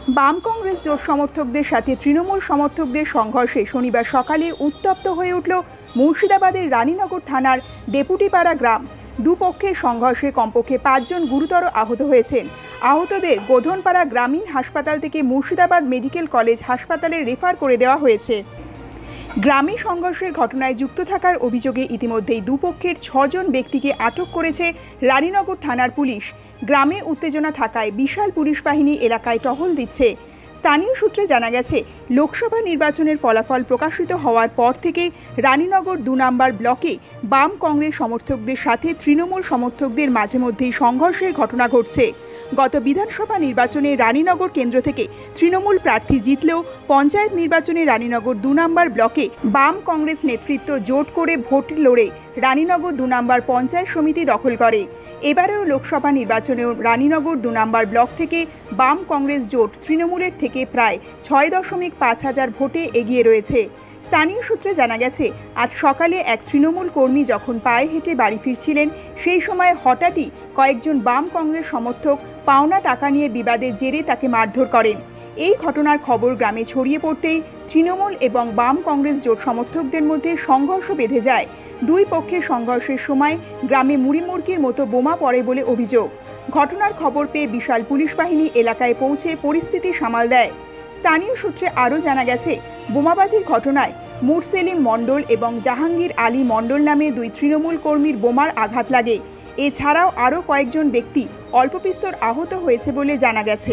বাম কংগ্রেস জোট সমর্থকদের সাথে তৃণমূল সমর্থকদের সংঘর্ষে শনিবার সকালে উত্তপ্ত হয়ে উঠল মুর্শিদাবাদের রানীনগর থানার ডেপুটিপাড়া গ্রাম। দুপক্ষের সংঘর্ষে কমপক্ষে 5 জন গুরুতর আহত হয়েছেন। আহতদের গোধনপাড়া গ্রামীণ হাসপাতাল থেকে মুর্শিদাবাদ মেডিকেল কলেজ হাসপাতালে রেফার করে দেওয়া হয়েছে। গ্রামে সংঘর্ষের ঘটনায় যুক্ত থাকার অভিযোগে ইতিমধ্যেই দুপক্ষের 6 জন ব্যক্তিকে আটক করেছে রানীনগর থানার পুলিশ। গ্রামে উত্তেজনা থাকায় বিশাল পুলিশ বাহিনী এলাকায় টহল দিচ্ছে। স্থানীয় সূত্রে জানা গেছে, লোকসভা নির্বাচনের ফলাফল প্রকাশিত হওয়ার পর থেকেই রানীনগর 2 নম্বর ব্লকে বাম কংগ্রেস সমর্থকদের সাথে তৃণমূল সমর্থকদের মাঝে মধ্যেই সংঘর্ষের ঘটনা ঘটছে। গত বিধানসভা নির্বাচনে রানীনগর কেন্দ্র থেকে তৃণমূল প্রার্থী জিতলেও পঞ্চায়েত নির্বাচনে রানীনগর 2 নম্বর ব্লকে বাম কংগ্রেস নেতৃত্ব জোট করে ভোট লড়ে রানীনগর 2 নম্বর পঞ্চায়েত সমিতি দখল করে। এবারেও লোকসভা নির্বাচনেও রানীনগর 2 নম্বর ব্লক থেকে বাম কংগ্রেস জোট তৃণমূলের থেকে প্রায় 6.5 হাজার ভোটে এগিয়ে রয়েছে। স্থানীয় সূত্রে জানা গেছে, আজ সকালে এক তৃণমূল কর্মী যখন পায়ে হেঁটে বাড়ি ফিরছিলেন, সেই সময় হঠাৎই কয়েকজন বাম কংগ্রেস সমর্থক পাওনা টাকা নিয়ে বিবাদের জেরে তাকে মারধর করেন। এই ঘটনার খবর গ্রামে ছড়িয়ে পড়তেই তৃণমূল এবং বাম কংগ্রেস জোট সমর্থকদের মধ্যে সংঘর্ষ বেঁধে যায়। দুই পক্ষের সংঘর্ষের সময় গ্রামে মুড়িমুড়কির মতো বোমা পড়ে বলে অভিযোগ। ঘটনার খবর পেয়ে বিশাল পুলিশ বাহিনী এলাকায় পৌঁছে পরিস্থিতি সামাল দেয়। স্থানীয় সূত্রে আরও জানা গেছে, বোমাবাজির ঘটনায় মুরসেলিম মণ্ডল এবং জাহাঙ্গীর আলী মণ্ডল নামে 2 তৃণমূল কর্মীর বোমার আঘাত লাগে। এছাড়াও আরও কয়েকজন ব্যক্তি অল্পবিস্তর আহত হয়েছে বলে জানা গেছে।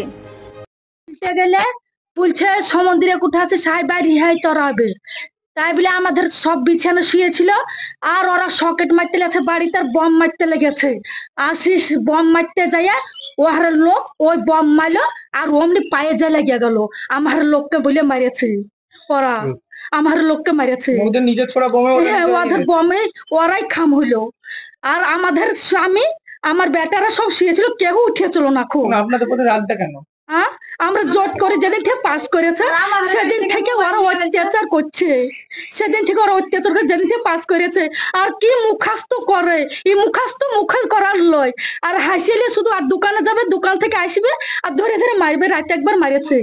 বলছে সমুদ্রে কুঠাছে সাই বাড়ি হাই তরাবে, তাই বলে আমাদের সব বিছানা শুয়েছিল। আর ওরা সকেট মারতে লেগেছে, বাড়িতে বম মারতে লেগেছে। আসিস বম মারতে যাইয়া ওহার লোক ওই বম মারলো আর অমনি পায়ে যা লেগে গেল। আমার লোককে বলে মারেছে, ওরা আমার লোককে মারেছে। ওদের বমে ওরাই খাম হইলো। আর আমাদের স্বামী আমার বেটারা সব শুয়েছিল, কেউ উঠেছিল না। খুব আপনাদের পরে রাতটা কেন? আমরা জোট করে যেদিন থেকে পাস করেছে সেদিন থেকে ওরা অত্যাচার করছে। সেদিন থেকে ওরা অত্যাচার করে যেদিন থেকে পাস করেছে। আর কি মুখাস্ত করে, এই মুখাস্ত মুখে করার লয়। আর হাসিলে শুধু আর দোকানে যাবে, দোকান থেকে আসবে আর ধরে ধরে মারবে। রাতে একবার মারেছে।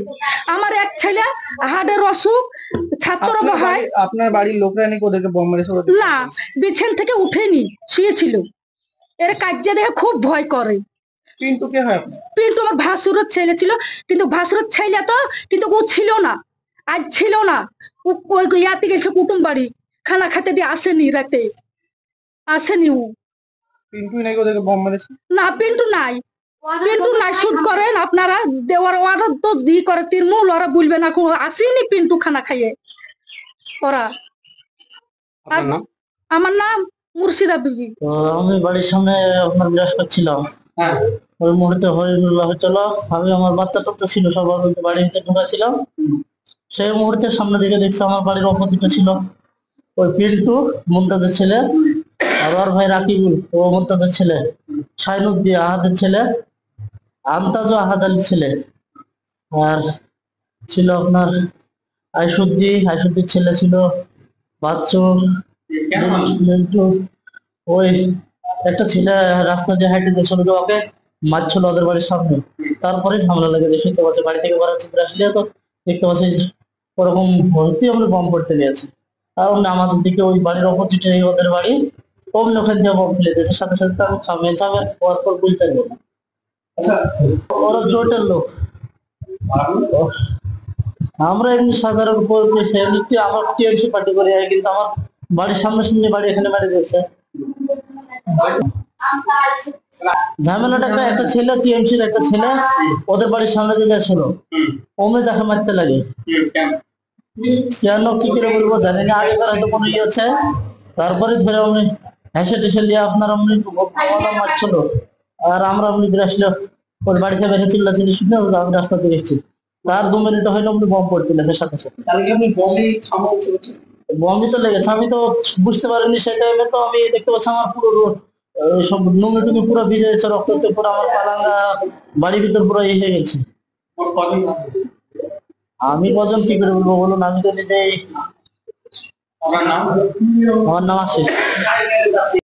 আমার এক ছেলে হার্টের অসুখ, ছাত্র ভাই। আপনার বাড়ির লোকরা নাকি ওদেরকে বম মেরেছে? না, বিছান থেকে উঠেনি, শুয়েছিল। এর কাজে দেখে খুব ভয় করে। পিন্টু কে হয় আপনার? পিন্টু আমার ভাসুরের ছেলে ছিল, কিন্তু ভাসুরের ছেলে তো কিন্তু ও ছিল না, আজ ছিল না। ওই ইয়াতে গেছে কুটুম বাড়ি, খানা খেতে দিয়ে আসেনি, রাতে আসেনি। ও পিন্টু নাকি ওদেরকে বম মেরেছে? না, পিন্টু নাই, পিন্টু নাই। শুট করেন আপনারা, দেওয়ার ওরা তো দি করে তৃণমূল, ওরা বলবে না আসেনি পিন্টু খানা খাইয়ে ওরা। আমার নাম মুর্শিদা বিবি। আমি বাড়ির সামনে আপনার বিরাজ করছিলাম। ওই মুহূর্তে হয়েছিল, আমি আমার বাচ্চা টাচ্চা ছিল সব বাড়ির ভিতরে ঢুকাছিলাম। সেই মুহূর্তে সামনে দিকে দেখছি আমার বাড়ির অপোজিটে ছিল ওই পিন্টু মুমতাজের ছেলে, আর ওর ভাই রাকিবুল ও মুমতাজের ছেলে, শাইনুদ্দিন আহাদের ছেলে, আন্তাজ আহাদ আলীর ছেলে, আর ছিল আপনার আইসুদ্দির ছেলে ছিল বাচ্চু, ওই একটা ছেলে রাস্তা দিয়ে হাইটে দিয়েছিল, ওকে মারছিল ওদের বাড়ির সামনে। তারপরে ঝামেলা লেগে যায়, শুনতে পাচ্ছি বাড়ি থেকে বড় চিত্র আসলে তো দেখতে পাচ্ছি ওরকম ভর্তি আমরা বম পড়তে গিয়েছে। কারণ আমাদের দিকে ওই বাড়ির অপোজিটে ওদের বাড়ি, অমনি ওখান থেকে বম ফেলে দিয়েছে। সাথে সাথে আমি খামে যাবে হওয়ার পর বুঝতে পারবো না। ওরা জোটের লোক, আমরা এমনি সাধারণ আমার টিএমসি পার্টি করে, কিন্তু আমার বাড়ির সামনে বাড়ি এখানে বাড়ি দিয়েছে। ঝামেলাটা একটা ছেলে টিএমসির একটা ছেলে ওদের বাড়ির সামনে দিয়ে যাচ্ছিল, ওমনি দেখা মারতে লাগে। কেন কি করে বলবো জানি না, আগে হয়তো কোনো ইয়ে হচ্ছে। তারপরে ধরে অমনি হেসে টেসে নিয়ে আপনার অমনি মারছিল। আর আমরা অমনি আসলে ওর বাড়িতে বেঁধে চিল্লাচিল্লি শুনে আমি রাস্তা দিয়ে এসেছি। তার 2 মিনিট হইলে অমনি বম পড়তে লেগেছে সাথে সাথে। বমই তো লেগেছে, আমি তো বুঝতে পারিনি সেই টাইমে। তো আমি দেখতে পাচ্ছি আমার পুরো সব নুঙ্গি টুঙ্গি পুরো ভিজে গেছে, রক্ত পুরো আমার পালাঙ্গা বাড়ির ভিতর পুরো ইয়ে হয়ে গেছে। আমি কজন কি করে বলবো বলুন, আমি তো নিজেই। আমার নাম আশিস।